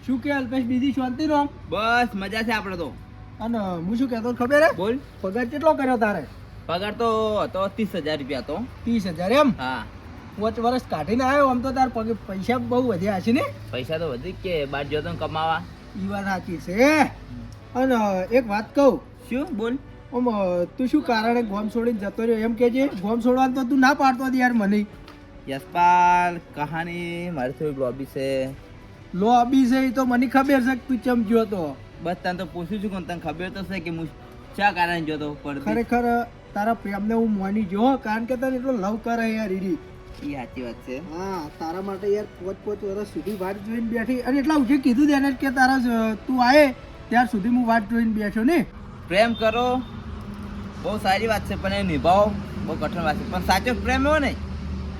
શું કે અલ્પેશ બીજી શાંતિ નો? બસ મજા છે આપણે તો. અને હું શું કહેતો ખબર હે? બોલ. પગાર કેટલો કર્યો તારે? પગાર તો હતો 30,000 રૂપિયા તો. 30,000 એમ? હા. 5 વર્ષ કાઢીને આવ્યો આમ તો તાર પૈસા બહુ વધ્યા છે ને? પૈસા તો વધી કે બાર જતો ને કમાવા. ઈ વાત સાચી છે. અને એક વાત કહું. શું બોલ. ઓમ તું શું કારણે ગોમ છોડીને જતો રહ્યો એમ કેજે. ગોમ છોડવાનું તો તું ના પાડતો હતી યાર મને. યશપાલ કહાની મારી થોડી લોબી છે. લોબી છે એ તો મને ખબર છે કે તું ચમ ગયો તો. બસ તને તો પૂછું છું કે તને ખબર તો છે કે હું શા કારણે જોતો પડતી. ખરેખર તારા પ્રેમને હું માની જો કારણ કે તને એટલો લવ કરે યાર ઈરી. એ સાચી વાત છે. હા તારા માટે યાર 5 વર્ષ સુધી વાટ જોઈને બેઠી અને એટલા ઉઠી કીધું તેને કે તારા તું આયે ત્યાર સુધી હું વાટ જોઈને બેઠો ને. પ્રેમ કરો બહુ સારી વાત છે પણ એ નિભાવો બહુ કઠિન વાત છે. પણ સાચો પ્રેમ એવો ને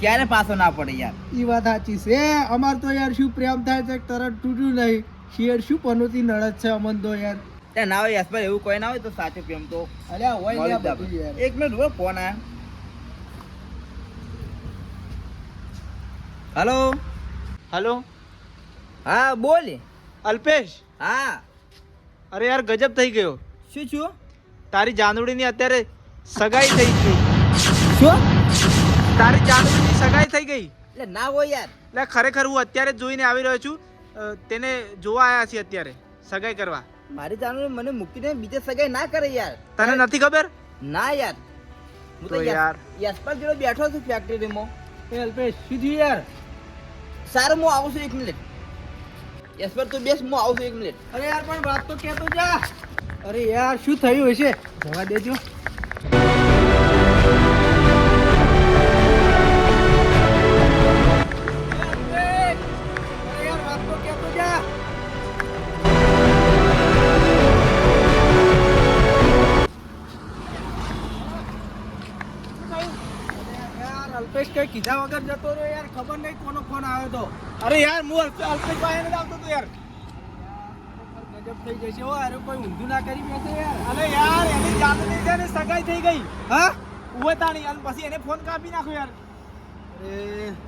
ક્યારે પાછો ના પડે યાર. એ વાત સાચી છે. અમાર તો યાર શું પ્રેમ થાય છે તરત તૂટ્યું નહીં. શેર શું પનોતી નડત છે અમન તો યાર. ત્યાં ના હોય યશપાલ એવું કોઈ ના હોય તો સાચો પ્રેમ તો અલ્યા હોય મળી લ્યા જ બધું યાર. એક મિનિટ ઉભો ફોન આયા. હેલો. હેલો હા બોલ. અલ્પેશ. હા અરે યાર ગજબ થઈ ગયો. શું છું તારી જાનુડીની અત્યારે સગાઈ થઈ ગઈ. શું તારી જાનુડીની સગાઈ થઈ ગઈ. એટલે ના હોય યાર. એટલે ખરેખર હું અત્યારે જ જોઈને આવી રહ્યો છું. તેને જોવા આવ્યા છીએ અત્યારે સગાઈ કરવા. મારી જાણ મને મૂકીને બીજે સગાઈ ના કરે યાર. તને નથી ખબર? ના યાર હું તો તો યાર. યશપાલ જોડે બેઠો છું ફેક્ટરીમાં. એ અલ્પેશ શું થયું યાર? સારું હું આવું છું 1 મિનિટ. યશપાલ તું બેસ હું આવું છું 1 મિનિટ. અરે યાર પણ વાત તો કહેતો જા. અરે યાર શું થયું હશે? જવા દેજો. અરે યાર વાત તો કહેતો જા. યાર અલ્પેશ કઈ કીધા વગર જતો રહ્યો યાર. ખબર નહીં કોનો ફોન આવ્યો તો. અરે યાર હું અલ્પેશ ભાઈ ને આવતો તો યાર. ગજબ થઈ જશે હો. અરે કોઈ ઊંધું ના કરી બેસે યાર. અરે યાર એની જાતની છે ને સગાઈ થઈ ગઈ. હા ઉવે તાણી અને પછી એને ફોન કાપી નાખ્યો યાર. અરે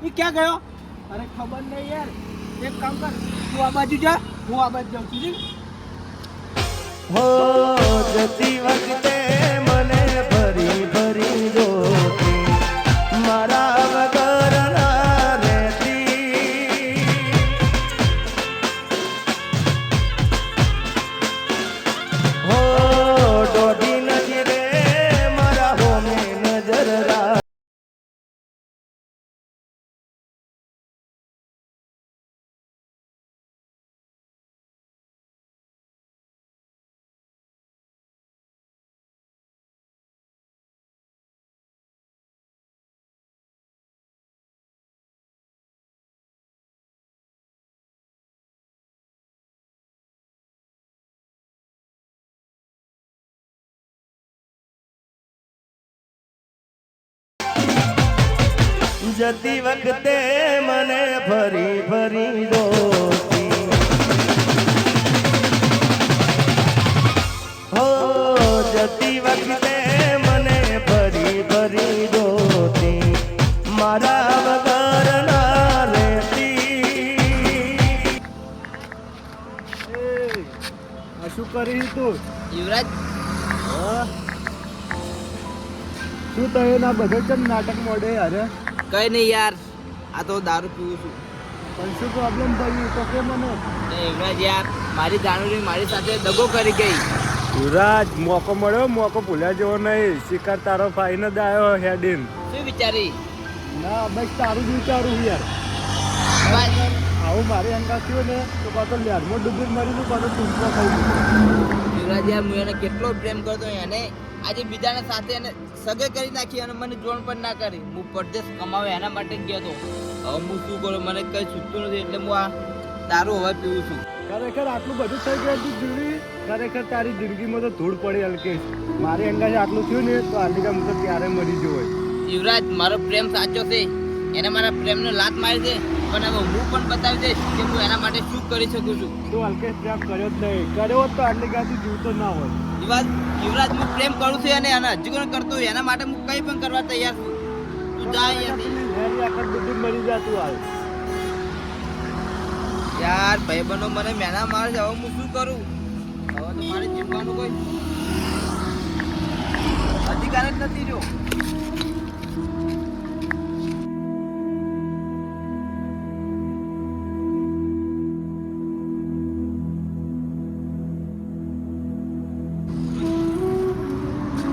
ઈ ક્યાં ગયો? અરે ખબર નહીં યાર. એક કામ કર તું આ બાજુ જા હું આ બાજુ જાઉં છું. હો જતી વખતે મને ભરી ભરી જોતી મારા વગર ના રહેતી. હો દોઢી નથી રે મારા હોમે નજર રા. જતી વખતે મને ફરી ફરી જોતી. હો જતી વખતે મને ફરી ફરી જોતી મારા વગર ના રહેતી. આ શું કરી તું? યુવરાજ શું થયું ના બધો ચમ નાટક મોડે યાર? કઈ નહીં યાર આ તો દારૂ પીવું છું. પણ શું પ્રોબ્લેમ થઈ તો કે મને. ને યુવરાજ યાર મારી જાણુરી મારી સાથે દગો કરી ગઈ. યુવરાજ મોકો મળ્યો, મોકો ભૂલ્યા જેવો નહીં. શિકાર તારો ફાઈન જ આવ્યો હેડીન. શું વિચારી? ના બસ તારું જ વિચારું યાર. બસ. આવું મારી અંકા થયો ને તો પાછો લેરમાં ડૂબી મરીનું પાછો ટૂંકો થઈ ગયો. યુવરાજ યાર હું એને કેટલો પ્રેમ કરતો એને આજે બીજાના સાથે એને સગે કરી નાખી અને મને જોણ પણ ના કરી. હું પરદેશ કમાવે એના માટે જ ગયો હતો. હવે હું શું કરું મને કઈ છૂટતું નથી એટલે હું આ દારૂ હવે પીવું છું. ખરેખર આટલું બધું થઈ ગયું તું જીવી. ખરેખર તારી જિંદગીમાં તો ધૂળ પડી અલ્કેશ. મારી અંગાજે આટલું થયું ને તો આલિકા હું તો ક્યારે મરી ગયો હોય. યુવરાજ મારો પ્રેમ સાચો છે. એને મારા પ્રેમને લાત મારી દે પણ હવે હું પણ બતાવી દઈશ કે હું એના માટે શું કરી શકું છું. તું અલ્કેશ પ્રેમ કર્યો જ નહીં. કર્યો હોત તો આટલી ગાથી જીવતો ના હોય. યુવરાજ હું પ્રેમ કરું છું અને હજી કોઈ કરતો હોય એના માટે હું કંઈ પણ કરવા તૈયાર છું. તું જા અહીંયાથી. મરી જા તું હાલ. યાર ભાઈબંધો મને મેના મારે છે, હવે હું શું કરું? હવે તો મારે જીવવાનું કોઈ અધિકાર જ નથી રહ્યો.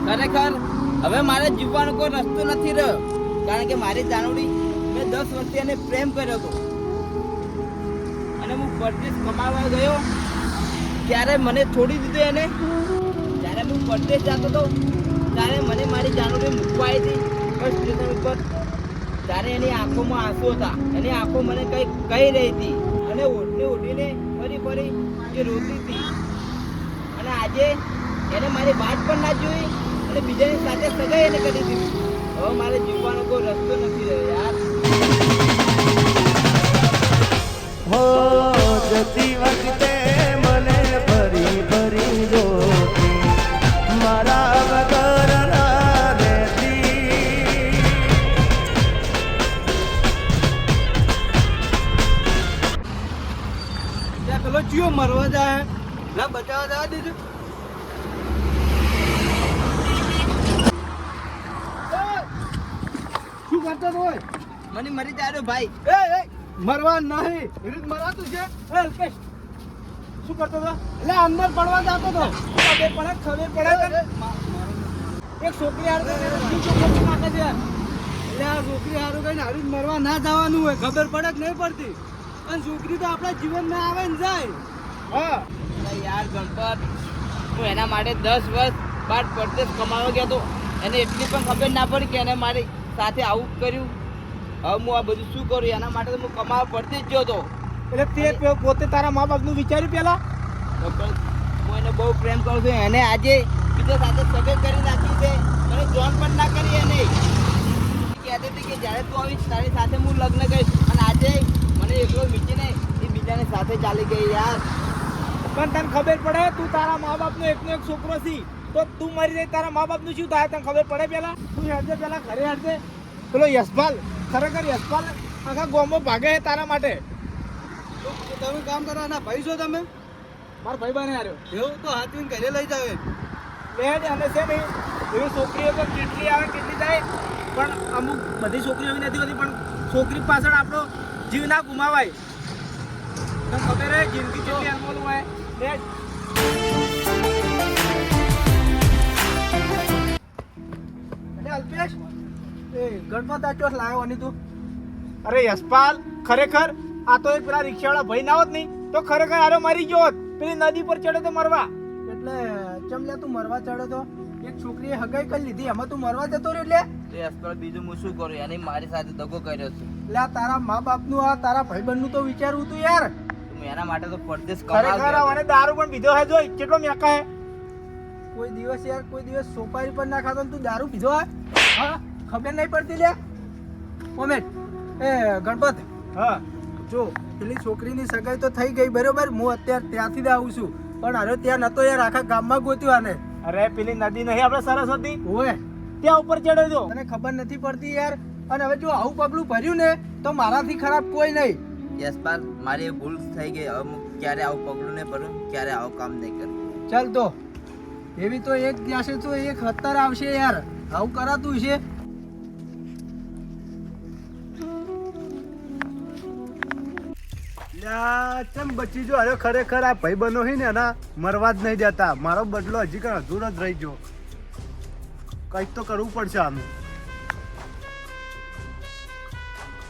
ખરેખર હવે મારે જીવવાનો કોઈ રસ્તો નથી રહ્યો, કારણ કે મારી જાનુડી મેં 10 વર્ષથી એને પ્રેમ કર્યો હતો અને હું પરદેશ કમાવા ગયો ત્યારે મને છોડી દીધો એને. જ્યારે હું પરદેશ જતો હતો ત્યારે મને મારી જાનુડી મૂકવા આવી હતી બસ સ્ટેશન ઉપર. ત્યારે એની આંખોમાં આંસુ હતા, એની આંખો મને કંઈક કહી રહી હતી અને ઓઢને ઓઢીને ફરી ફરી એ રોતી હતી. અને આજે એને મારી વાત પણ ના જોઈ અને બીજાની સાથે સગાઈ એને કરી દીધી. હવે મારે જીવવાનો કોઈ રસ્તો નથી રહ્યો યાર. હો જતી વખતે મને ફરી ફરી જોતી, મારા વગર ના રહેતી. ત્યાં પેલો ચિયો મરવા જાય ના બચાવવા જવા દીધું. શું કરતો તો હોય? મને મરી જાય ભાઈ. એ મરવા નહીં, વિરુદ્ધ મરાતું છે. એ અલ્પેશ શું કરતો હતો? એટલે અંદર પડવા જતો હતો. ખબર પડે એક છોકરી હારું નાખે છે. એટલે આ છોકરી હારું કઈ હારું મરવા ના જવાનું હોય, ખબર પડે કે નહીં પડતી. અને છોકરી તો આપણા જીવનમાં આવે ને જાય. હા અરે યાર ગણપત, હું એના માટે 10 વર્ષ બાદ પરદેશ કમાવા ગયો હતો. એને એટલી પણ ખબર ના પડી કે એને મારી સાથે આવું કર્યું. હવે હું આ બધું શું કરું? એના માટે તો હું કમાવા પરદેશ ગયો હતો. એટલે તે પોતે તારા મા બાપનું વિચાર્યું પેલા? હું એને બહુ પ્રેમ કરું છું. એને આજે બીજા સાથે સગાઈ કરી નાખી છે. મને જોન પણ ના કરી એને. કહેતી હતી કે જ્યારે તું આવીશ તારી સાથે હું લગ્ન કરીશ, અને આજે મને એકલો મીચીને એ બીજાની સાથે ચાલી ગઈ યાર. પણ તને ખબર પડે તું તારા મા બાપનો એકનો એક છોકરો છી, તો તું મરી જાય તારા મા બાપનું શું થાય તને ખબર પડે પેલા? તું હેડજે પેલા ઘરે હેડજે. પેલો યશપાલ, ખરેખર યશપાલ આખા ગામમાં ભાગે છે તારા માટે. તમે કામ કરવાના ભાઈ છો તમે? મારા ભાઈ બને આવ્યો એવું તો હાથવીને ઘરે લઈ જાવ. લે અને છે ને એવી છોકરીઓ તો કેટલી આવે કેટલી જાય, પણ અમુક બધી છોકરીઓ એવી નથી હોતી. પણ છોકરી પાછળ આપણો જીવ ના ગુમાવાય. તને ખબર હે જિંદગી કેટલી અનમોલ હોય. લે અલ્પેશ, એ ગણપત આ ચોટ લાવ્યો અને તું? અરે યશપાલ, ખરેખર આ તો એક પેલા રિક્ષાવાળા ભાઈ ના હોત નહીં તો ખરેખર આરો મરી ગયો હોત. પેલી નદી પર ચડ્યો તો મરવા. એટલે ચમલ્યા તું મરવા ચડ્યો તો? એક છોકરીએ હગાઈ કરી લીધી, એમાં તું મરવા જતો રહ્યો. એટલે યશપાલ બીજું હું શું કરું? એને મારી સાથે દગો કર્યો છે. એટલે આ તારા મા બાપનું આ તારા ભાઈબંધનું તો વિચારવું તું યાર. હું એના માટે તો પરદેશ કમાવા ખરેખર ગયો અને દારૂ પણ પીધો હે. જોઈ કેટલો મેકા હે. કોઈ દિવસ યાર કોઈ દિવસ સોપારી પણ ના ખાતો ને તું દારૂ પીધો હે? હા ખબર નહીં પડતી લે. કોમેન્ટ એ ગણપત, હા જો પેલી છોકરીની સગાઈ તો થઈ ગઈ બરોબર. હું અત્યારે ત્યાંથી જ આવું છું, પણ અરે ત્યાં નતો યાર, આખા ગામમાં ગોત્યો આને. અરે પેલી નદી નહીં આપણે સરસ્વતી હોય ત્યાં ઉપર ચડ્યો છો. તને ખબર નથી પડતી યાર. અને હવે જો આવું પગલું ભર્યું ને તો મારાથી ખરાબ કોઈ નહીં. યશપાલ, મારી ભૂલ થઈ ગઈ. હવે હું ક્યારે આવું પગલું નહીં ભરું, ક્યારે આવું કામ નહીં કરું. ચાલ તો એવી તો એક જશે તો એક 70 આવશે યાર. આવું કરાતું છે? ચમ બચી જો. અરે ખરેખર આ ભાઈ બનો હોય ને એના મરવા જ નહીં જતા. મારો બદલો હજી કઈ અધૂરો જ રહી ગયો. કંઈક તો કરવું પડશે આનું.